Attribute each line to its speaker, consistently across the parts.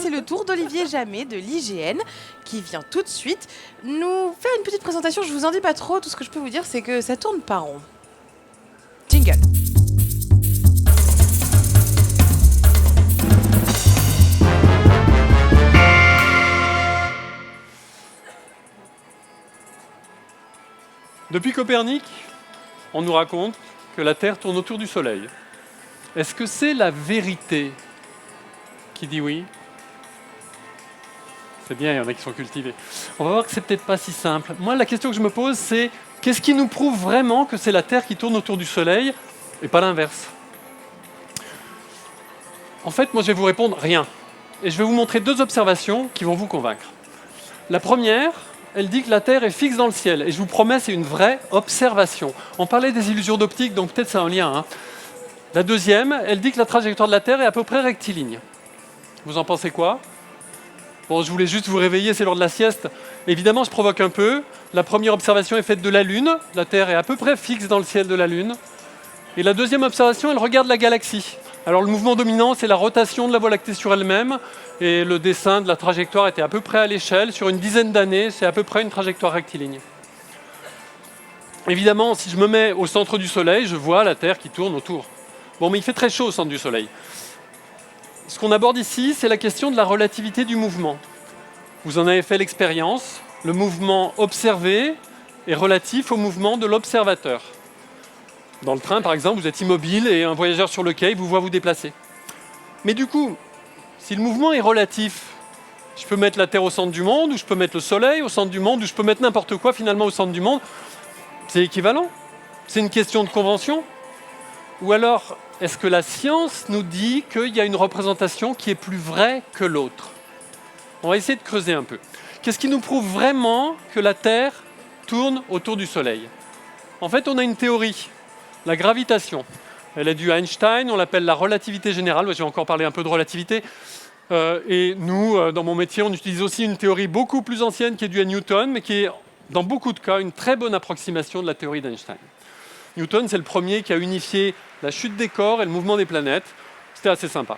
Speaker 1: C'est le tour d'Olivier Jamet de l'IGN qui vient tout de suite nous faire une petite présentation. Je vous en dis pas trop, tout ce que je peux vous dire c'est que ça tourne pas rond. Jingle.
Speaker 2: Depuis Copernic, on nous raconte que la Terre tourne autour du Soleil. Est-ce que c'est la vérité? Qui dit oui? C'est bien, il y en a qui sont cultivés. On va voir que c'est peut-être pas si simple. Moi, la question que je me pose, c'est qu'est-ce qui nous prouve vraiment que c'est la Terre qui tourne autour du Soleil et pas l'inverse? En fait, moi, je vais vous répondre rien. Et je vais vous montrer deux observations qui vont vous convaincre. La première, elle dit que la Terre est fixe dans le ciel. Et je vous promets, c'est une vraie observation. On parlait des illusions d'optique, donc peut-être c'est un lien. Hein. La deuxième, elle dit que la trajectoire de la Terre est à peu près rectiligne. Vous en pensez quoi? Bon, je voulais juste vous réveiller, c'est l'heure de la sieste. Évidemment, je provoque un peu. La première observation est faite de la Lune. La Terre est à peu près fixe dans le ciel de la Lune. Et la deuxième observation, elle regarde la galaxie. Alors le mouvement dominant, c'est la rotation de la Voie lactée sur elle-même. Et le dessin de la trajectoire était à peu près à l'échelle. Sur une dizaine d'années, c'est à peu près une trajectoire rectiligne. Évidemment, si je me mets au centre du Soleil, je vois la Terre qui tourne autour. Bon, mais il fait très chaud au centre du Soleil. Ce qu'on aborde ici, c'est la question de la relativité du mouvement. Vous en avez fait l'expérience. Le mouvement observé est relatif au mouvement de l'observateur. Dans le train, par exemple, vous êtes immobile et un voyageur sur le quai vous voit vous déplacer. Mais du coup, si le mouvement est relatif, je peux mettre la Terre au centre du monde, ou je peux mettre le Soleil au centre du monde, ou je peux mettre n'importe quoi finalement au centre du monde. C'est équivalent. C'est une question de convention. Ou alors, est-ce que la science nous dit qu'il y a une représentation qui est plus vraie que l'autre? On va essayer de creuser un peu. Qu'est-ce qui nous prouve vraiment que la Terre tourne autour du Soleil? En fait, on a une théorie, la gravitation. Elle est due à Einstein, on l'appelle la relativité générale. Je vais encore parler un peu de relativité. Et nous, dans mon métier, on utilise aussi une théorie beaucoup plus ancienne qui est due à Newton, mais qui est, dans beaucoup de cas, une très bonne approximation de la théorie d'Einstein. Newton, c'est le premier qui a unifié la chute des corps et le mouvement des planètes. C'était assez sympa.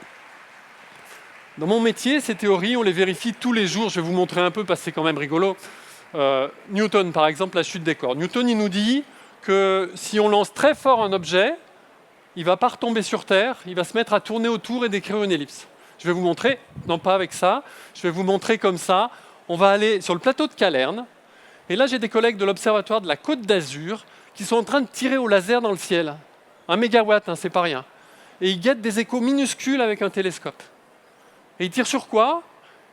Speaker 2: Dans mon métier, ces théories, on les vérifie tous les jours. Je vais vous montrer un peu parce que c'est quand même rigolo. Newton, par exemple, la chute des corps. Newton, il nous dit que si on lance très fort un objet, il ne va pas retomber sur Terre, il va se mettre à tourner autour et décrire une ellipse. Je vais vous montrer, non pas avec ça, je vais vous montrer comme ça. On va aller sur le plateau de Calerne. Et là, j'ai des collègues de l'Observatoire de la Côte d'Azur qui sont en train de tirer au laser dans le ciel. 1 mégawatt, hein, c'est pas rien. Et ils guettent des échos minuscules avec un télescope. Et ils tirent sur quoi?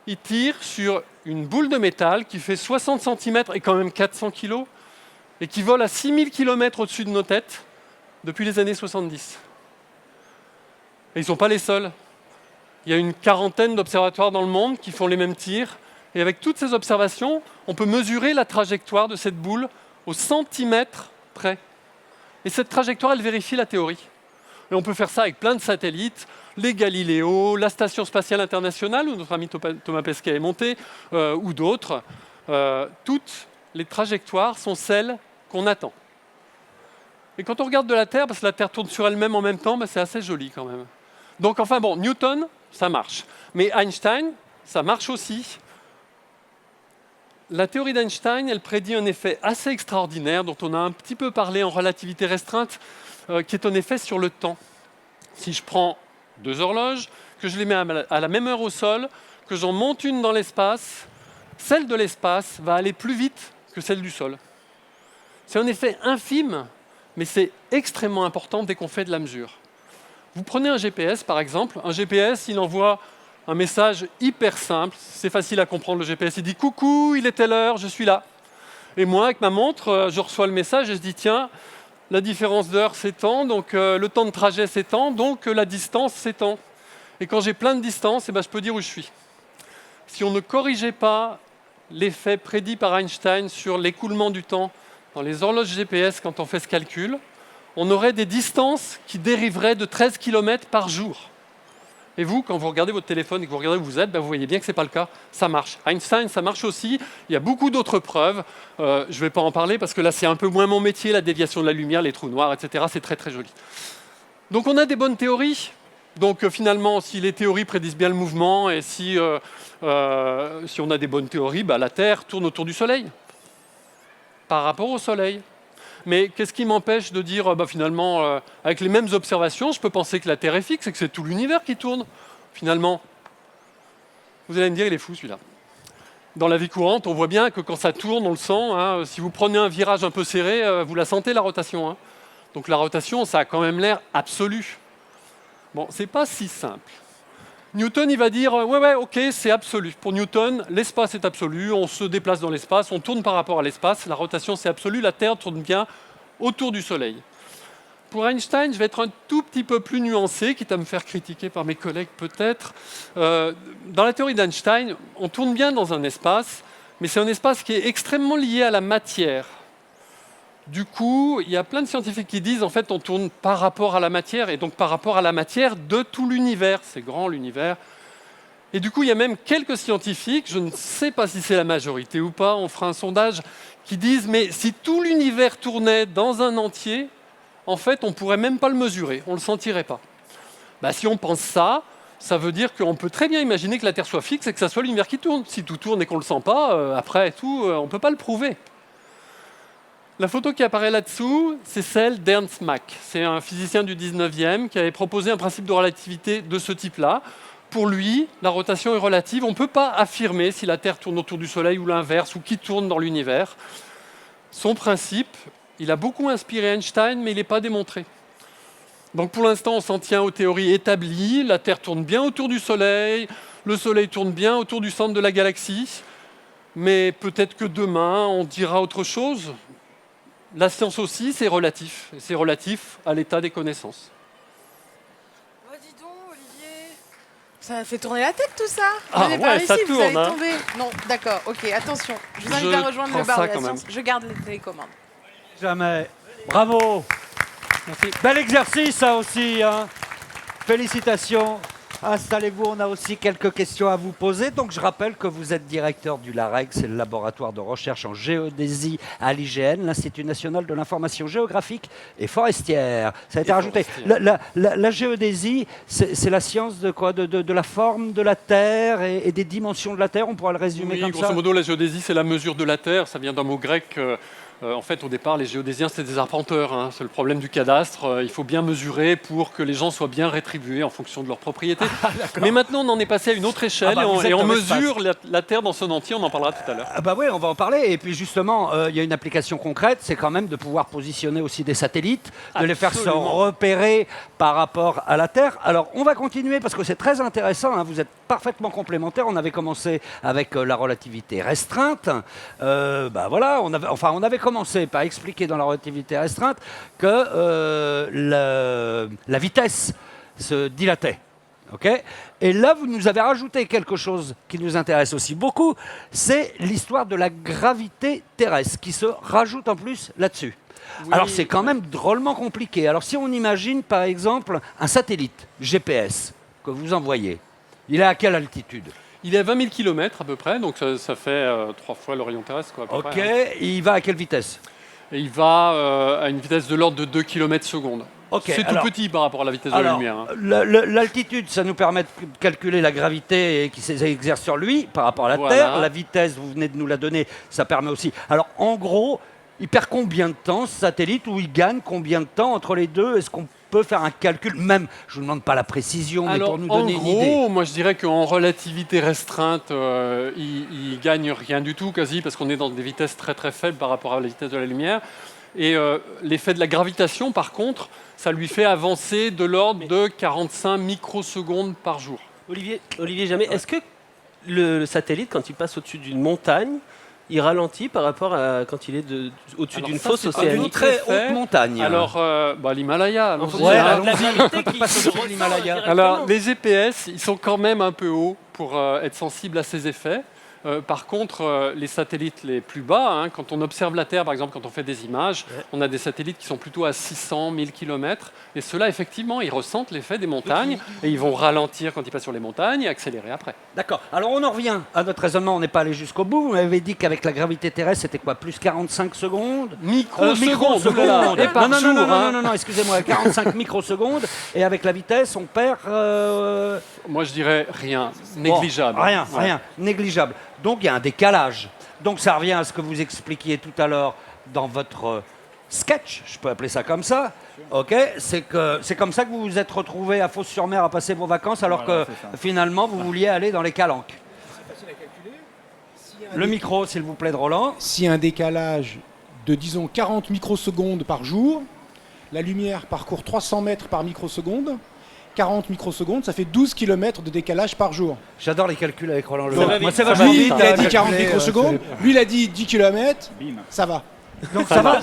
Speaker 2: Ils tirent sur une boule de métal qui fait 60 cm et quand même 400 kg et qui vole à 6000 km au-dessus de nos têtes depuis les années 70. Et ils ne sont pas les seuls. Il y a une quarantaine d'observatoires dans le monde qui font les mêmes tirs. Et avec toutes ces observations, on peut mesurer la trajectoire de cette boule au centimètre près. Et cette trajectoire, elle vérifie la théorie. Et on peut faire ça avec plein de satellites, les Galiléo, la Station spatiale internationale, où notre ami Thomas Pesquet est monté, ou d'autres. Toutes les trajectoires sont celles qu'on attend. Et quand on regarde de la Terre, parce que la Terre tourne sur elle-même en même temps, c'est assez joli quand même. Donc enfin bon, Newton, ça marche. Mais Einstein, ça marche aussi. La théorie d'Einstein, elle prédit un effet assez extraordinaire, dont on a un petit peu parlé en relativité restreinte, qui est un effet sur le temps. Si je prends 2 horloges, que je les mets à la même heure au sol, que j'en monte une dans l'espace, celle de l'espace va aller plus vite que celle du sol. C'est un effet infime, mais c'est extrêmement important dès qu'on fait de la mesure. Vous prenez un GPS par exemple, un GPS il envoie un message hyper simple, c'est facile à comprendre le GPS, il dit « Coucou, il est telle heure, je suis là ». Et moi avec ma montre, je reçois le message et je dis « Tiens, la différence d'heure s'étend, donc le temps de trajet s'étend, donc la distance s'étend ». Et quand j'ai plein de distance, je peux dire où je suis. Si on ne corrigeait pas l'effet prédit par Einstein sur l'écoulement du temps dans les horloges GPS quand on fait ce calcul, on aurait des distances qui dériveraient de 13 km par jour. Et vous, quand vous regardez votre téléphone et que vous regardez où vous êtes, vous voyez bien que ce n'est pas le cas. Ça marche. Einstein, ça marche aussi. Il y a beaucoup d'autres preuves. Je ne vais pas en parler parce que là, c'est un peu moins mon métier, la déviation de la lumière, les trous noirs, etc. C'est très, très joli. Donc on a des bonnes théories. Donc finalement, si les théories prédisent bien le mouvement et si on a des bonnes théories, la Terre tourne autour du Soleil par rapport au Soleil. Mais qu'est-ce qui m'empêche de dire, finalement, avec les mêmes observations, je peux penser que la Terre est fixe et que c'est tout l'univers qui tourne, finalement. Vous allez me dire, il est fou celui-là. Dans la vie courante, on voit bien que quand ça tourne, on le sent. Hein. Si vous prenez un virage un peu serré, vous la sentez, la rotation. Hein. Donc la rotation, ça a quand même l'air absolu. Bon, c'est pas si simple. Newton, il va dire, ouais, ok, c'est absolu. Pour Newton, l'espace est absolu, on se déplace dans l'espace, on tourne par rapport à l'espace, la rotation c'est absolu, la Terre tourne bien autour du Soleil. Pour Einstein, je vais être un tout petit peu plus nuancé, quitte à me faire critiquer par mes collègues peut-être. Dans la théorie d'Einstein, on tourne bien dans un espace, mais c'est un espace qui est extrêmement lié à la matière. Du coup, il y a plein de scientifiques qui disent en fait on tourne par rapport à la matière et donc par rapport à la matière de tout l'univers. C'est grand l'univers. Et du coup, il y a même quelques scientifiques, je ne sais pas si c'est la majorité ou pas, on fera un sondage, qui disent mais si tout l'univers tournait dans un entier, en fait on ne pourrait même pas le mesurer, on ne le sentirait pas. Si on pense ça, ça veut dire qu'on peut très bien imaginer que la Terre soit fixe et que ça soit l'univers qui tourne. Si tout tourne et qu'on ne le sent pas, après tout, on ne peut pas le prouver. La photo qui apparaît là-dessous, c'est celle d'Ernst Mach. C'est un physicien du 19e qui avait proposé un principe de relativité de ce type-là. Pour lui, la rotation est relative. On ne peut pas affirmer si la Terre tourne autour du Soleil ou l'inverse, ou qui tourne dans l'univers. Son principe, il a beaucoup inspiré Einstein, mais il n'est pas démontré. Donc pour l'instant, on s'en tient aux théories établies. La Terre tourne bien autour du Soleil, le Soleil tourne bien autour du centre de la galaxie. Mais peut-être que demain, on dira autre chose. La science aussi, c'est relatif. Et c'est relatif à l'état des connaissances.
Speaker 1: Oh, dis donc, Olivier. Ça fait tourner la tête, tout ça.
Speaker 2: Ah
Speaker 1: Venez par
Speaker 2: ouais, ça
Speaker 1: ici, vous
Speaker 2: tourne,
Speaker 1: allez
Speaker 2: hein.
Speaker 1: tomber. Non, d'accord, ok, attention. Je vous invite
Speaker 2: Je
Speaker 1: à rejoindre
Speaker 2: prends
Speaker 1: le bar
Speaker 2: ça
Speaker 1: de la
Speaker 2: quand même.
Speaker 1: science. Je garde les télécommandes.
Speaker 3: Jamais. Bravo.
Speaker 2: Merci.
Speaker 3: Bel exercice, ça aussi. Hein. Félicitations. Installez-vous, on a aussi quelques questions à vous poser. Donc je rappelle que vous êtes directeur du LAREG, c'est le laboratoire de recherche en géodésie à l'IGN, l'Institut national de l'information géographique et forestière. Ça a été rajouté. La géodésie, c'est la science de quoi, de la forme de la Terre et des dimensions de la Terre. On pourra le résumer
Speaker 2: Oui,
Speaker 3: comme
Speaker 2: grosso
Speaker 3: ça.
Speaker 2: modo, la géodésie, c'est la mesure de la Terre. Ça vient d'un mot grec. En fait, au départ, les géodésiens, c'était des arpenteurs. Hein. C'est le problème du cadastre. Il faut bien mesurer pour que les gens soient bien rétribués en fonction de leurs propriétés. Mais maintenant, on en est passé à une autre échelle et on mesure la Terre dans son entier. On en parlera tout à l'heure.
Speaker 3: Oui, on va en parler. Et puis justement, il y a une application concrète, c'est quand même de pouvoir positionner aussi des satellites, de les faire se
Speaker 2: Absolument.
Speaker 3: repérer par rapport à la Terre. Alors, on va continuer parce que c'est très intéressant. Hein, vous êtes parfaitement complémentaires. On avait commencé avec la relativité restreinte. Voilà, on avait commencé par expliquer dans la relativité restreinte que la vitesse se dilatait. Okay, et là, vous nous avez rajouté quelque chose qui nous intéresse aussi beaucoup, c'est l'histoire de la gravité terrestre qui se rajoute en plus là-dessus. Oui. Alors c'est quand même drôlement compliqué. Alors si on imagine par exemple un satellite GPS que vous envoyez, il est à quelle altitude ?
Speaker 2: Il est à 20 000 km à peu près, donc ça fait 3 fois l'horizon terrestre. Quoi, à peu près, hein.
Speaker 3: Il va à quelle vitesse ?
Speaker 2: Et il va à une vitesse de l'ordre de 2 km/s.
Speaker 3: Okay,
Speaker 2: c'est tout petit par rapport à la vitesse de la lumière. Hein.
Speaker 3: L'altitude, ça nous permet de calculer la gravité qui s'exerce sur lui par rapport à la Terre. La vitesse, vous venez de nous la donner, ça permet aussi. Alors, en gros, il perd combien de temps, ce satellite, ou il gagne combien de temps entre les deux ? Est-ce qu'on peut faire un calcul, même, je ne vous demande pas la précision, mais pour nous donner une idée.
Speaker 2: En gros, moi je dirais qu'en relativité restreinte, il gagne rien du tout, quasi, parce qu'on est dans des vitesses très très faibles par rapport à la vitesse de la lumière. Et l'effet de la gravitation, par contre, ça lui fait avancer de l'ordre de 45 microsecondes par jour.
Speaker 4: Olivier Jamais, est-ce que le satellite, quand il passe au-dessus d'une montagne, il ralentit par rapport à quand il est au-dessus d'une fosse océanique?
Speaker 3: Une très haute montagne.
Speaker 2: Alors, l'Himalaya.
Speaker 4: La vérité qui se ressent
Speaker 3: l'Himalaya.
Speaker 4: directement.
Speaker 2: Alors, les GPS, ils sont quand même un peu hauts pour être sensibles à ces effets. Par contre, les satellites les plus bas, hein, quand on observe la Terre, par exemple, quand on fait des images, on a des satellites qui sont plutôt à 600, 1000 km. Et ceux-là, effectivement, ils ressentent l'effet des montagnes et ils vont ralentir quand ils passent sur les montagnes et accélérer après.
Speaker 3: D'accord. Alors on en revient à notre raisonnement, on n'est pas allé jusqu'au bout. Vous m'avez dit qu'avec la gravité terrestre, c'était quoi? Plus 45 secondes
Speaker 2: Microsecondes.
Speaker 3: Microsecondes.
Speaker 2: Et par
Speaker 3: non,
Speaker 2: jour,
Speaker 3: non, excusez-moi, 45 microsecondes. Et avec la vitesse, on perd...
Speaker 2: Moi, je dirais rien, négligeable.
Speaker 3: Bon, rien,
Speaker 2: Ouais.
Speaker 3: rien, négligeable. Donc il y a un décalage. Donc ça revient à ce que vous expliquiez tout à l'heure dans votre sketch, je peux appeler ça comme ça. Ok, c'est comme ça que vous vous êtes retrouvé à Fos-sur-Mer à passer vos vacances alors que finalement vous vouliez aller dans les Calanques. Le micro, s'il vous plaît, de Roland.
Speaker 5: S'il y a un décalage de, disons, 40 microsecondes par jour, la lumière parcourt 300 mètres par microseconde. 40 microsecondes, ça fait 12 km de décalage par jour.
Speaker 3: J'adore les calculs avec Roland
Speaker 5: Donc,
Speaker 3: Leroy. Moi, c'est
Speaker 5: lui,
Speaker 3: vachement
Speaker 5: il
Speaker 3: vite,
Speaker 5: a
Speaker 3: hein,
Speaker 5: dit 40
Speaker 3: calculer,
Speaker 5: microsecondes, lui, il a dit 10 km, ça va.
Speaker 3: Donc ça va,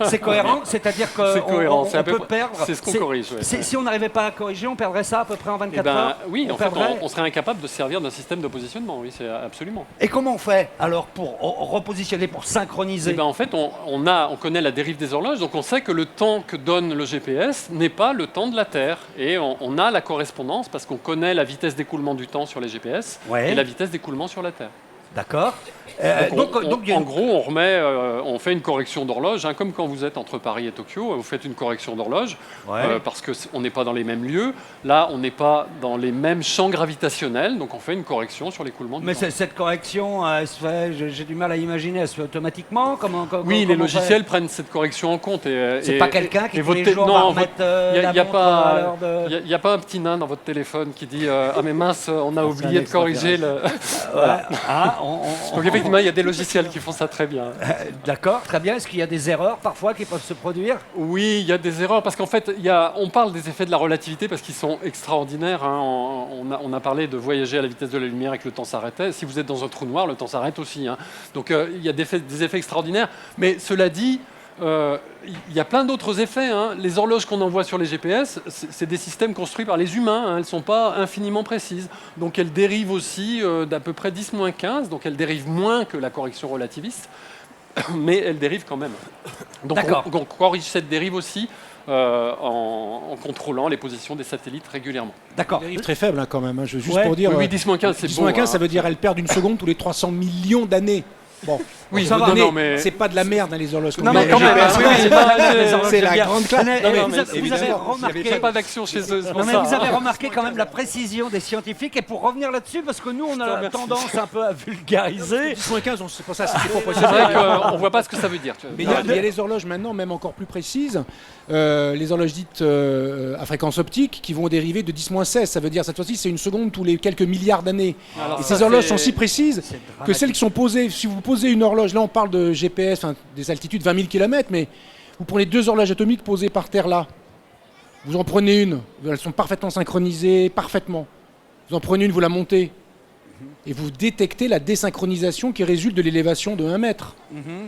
Speaker 3: c'est cohérent, c'est-à-dire
Speaker 2: C'est cohérent,
Speaker 3: qu'on
Speaker 2: c'est à peu
Speaker 3: peut
Speaker 2: près-
Speaker 3: perdre.
Speaker 2: c'est ce qu'on corrige, ouais.
Speaker 3: Si on n'arrivait pas à corriger, on perdrait ça à peu près en 24
Speaker 2: Eh ben,
Speaker 3: heures.
Speaker 2: oui,
Speaker 3: on
Speaker 2: en fait,
Speaker 3: perdrait.
Speaker 2: on serait incapable de se servir d'un système de positionnement, oui, c'est absolument.
Speaker 3: Et comment on fait alors pour repositionner, pour synchroniser?
Speaker 2: Eh ben, en fait, on connaît la dérive des horloges, donc on sait que le temps que donne le GPS n'est pas le temps de la Terre. Et on a la correspondance parce qu'on connaît la vitesse d'écoulement du temps sur les GPS
Speaker 3: Ouais.
Speaker 2: et la vitesse d'écoulement sur la Terre.
Speaker 3: D'accord.
Speaker 2: Donc,
Speaker 3: il y a
Speaker 2: en
Speaker 3: une-
Speaker 2: gros, on fait une correction d'horloge, hein, comme quand vous êtes entre Paris et Tokyo, vous faites une correction d'horloge,
Speaker 3: Ouais.
Speaker 2: parce qu'on n'est pas dans les mêmes lieux. Là, on n'est pas dans les mêmes champs gravitationnels, donc on fait une correction sur l'écoulement du
Speaker 3: Mais
Speaker 2: temps.
Speaker 3: cette correction, elle se fait, j'ai du mal à imaginer, elle se fait automatiquement?
Speaker 2: Oui, les
Speaker 3: comment on
Speaker 2: logiciels
Speaker 3: fait?
Speaker 2: prennent cette correction en compte.
Speaker 3: C'est pas quelqu'un qui tous
Speaker 2: votre
Speaker 3: les
Speaker 2: té-
Speaker 3: jours
Speaker 2: non,
Speaker 3: va
Speaker 2: votre-
Speaker 3: remettre
Speaker 2: Il
Speaker 3: la
Speaker 2: n'y a,
Speaker 3: montre à
Speaker 2: pas,
Speaker 3: l'heure de...
Speaker 2: y a pas un petit nain dans votre téléphone qui dit ah mais mince, on a oublié de corriger le. Voilà.
Speaker 3: Ah,
Speaker 2: Donc effectivement, il y a des logiciels qui font ça très bien.
Speaker 3: D'accord, très bien. Est-ce qu'il y a des erreurs parfois qui peuvent se produire?
Speaker 2: Oui, il y a des erreurs parce qu'en fait, on parle des effets de la relativité parce qu'ils sont extraordinaires, hein. On a parlé de voyager à la vitesse de la lumière et que le temps s'arrêtait. Si vous êtes dans un trou noir, le temps s'arrête aussi, hein. Donc il y a des effets extraordinaires. Mais cela dit, il y a plein d'autres effets, hein. Les horloges qu'on envoie sur les GPS, c'est des systèmes construits par les humains, hein. Elles ne sont pas infiniment précises. Donc elles dérivent aussi d'à peu près 10-15, donc elles dérivent moins que la correction relativiste, mais elles dérivent quand même. Donc
Speaker 3: D'accord.
Speaker 2: on corrige cette dérive aussi en contrôlant les positions des satellites régulièrement.
Speaker 3: D'accord.
Speaker 5: Dérive très faible hein, quand même, hein. Juste
Speaker 3: Ouais.
Speaker 5: pour dire,
Speaker 2: Oui, 10-15, c'est
Speaker 5: 10
Speaker 2: beau.
Speaker 5: 15, ça
Speaker 2: hein.
Speaker 5: veut dire elles perdent une seconde tous les 300 millions d'années. Bon,
Speaker 2: Oui,
Speaker 5: ça
Speaker 2: non,
Speaker 5: va,
Speaker 2: non, mais-
Speaker 5: c'est pas de la merde dans les horloges.
Speaker 3: Non,
Speaker 5: qu'on
Speaker 3: mais
Speaker 5: met
Speaker 3: quand
Speaker 5: les
Speaker 3: même,
Speaker 5: GPS.
Speaker 3: oui, c'est pas les horloges
Speaker 5: C'est
Speaker 3: de
Speaker 5: la
Speaker 3: guerre.
Speaker 5: grande classe.
Speaker 3: Mais
Speaker 2: Non, mais
Speaker 3: vous avez
Speaker 5: évidemment,
Speaker 3: remarqué...
Speaker 2: Il n'y a pas d'action chez eux. c'est pour
Speaker 3: Non, mais
Speaker 2: ça,
Speaker 3: vous avez
Speaker 2: hein.
Speaker 3: remarqué quand même la précision des scientifiques. Et pour revenir là-dessus, parce que nous, on
Speaker 2: te
Speaker 3: a
Speaker 2: remercie.
Speaker 3: tendance un peu à vulgariser.
Speaker 5: 10-15, c'est pour ça, c'était pas
Speaker 2: C'est vrai qu'on ne voit pas ce que ça veut dire. tu vois.
Speaker 5: Mais il y a les horloges maintenant, même encore plus précises, les horloges dites à fréquence optique, qui vont dériver de 10-16. Ça veut dire, cette fois-ci, c'est une seconde tous les quelques milliards d'années.
Speaker 2: Alors,
Speaker 5: Et
Speaker 2: ça,
Speaker 5: ces horloges
Speaker 2: c'est-
Speaker 5: sont si précises que celles qui sont posées, si vous posez une horloge, là on parle de GPS, enfin, des altitudes 20 000 km, mais vous prenez deux horloges atomiques posées par terre là, vous en prenez une, elles sont parfaitement synchronisées, parfaitement. Vous en prenez une, vous la montez, et vous détectez la désynchronisation qui résulte de l'élévation de 1 mètre.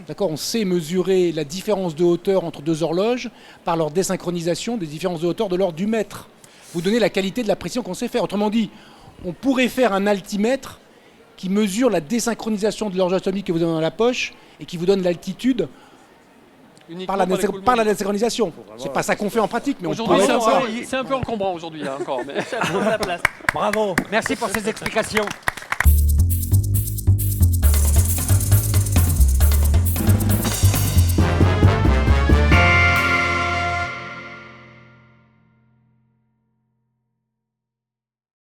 Speaker 5: D'accord, on sait mesurer la différence de hauteur entre deux horloges par leur désynchronisation des différences de hauteur de l'ordre du mètre. Vous donnez la qualité de la précision qu'on sait faire. Autrement dit, on pourrait faire un altimètre qui mesure la désynchronisation de l'horloge atomique que vous avez dans la poche et qui vous donne l'altitude
Speaker 2: Uniquement
Speaker 5: par
Speaker 2: l'écoulement
Speaker 5: la
Speaker 2: du-
Speaker 5: désynchronisation. C'est pas ça qu'on fait en pratique, mais on
Speaker 2: Aujourd'hui,
Speaker 5: pourrait
Speaker 2: c'est
Speaker 5: faire ça.
Speaker 2: c'est un peu encombrant aujourd'hui, hein, encore. Mais...
Speaker 3: Bravo. Merci pour ces explications.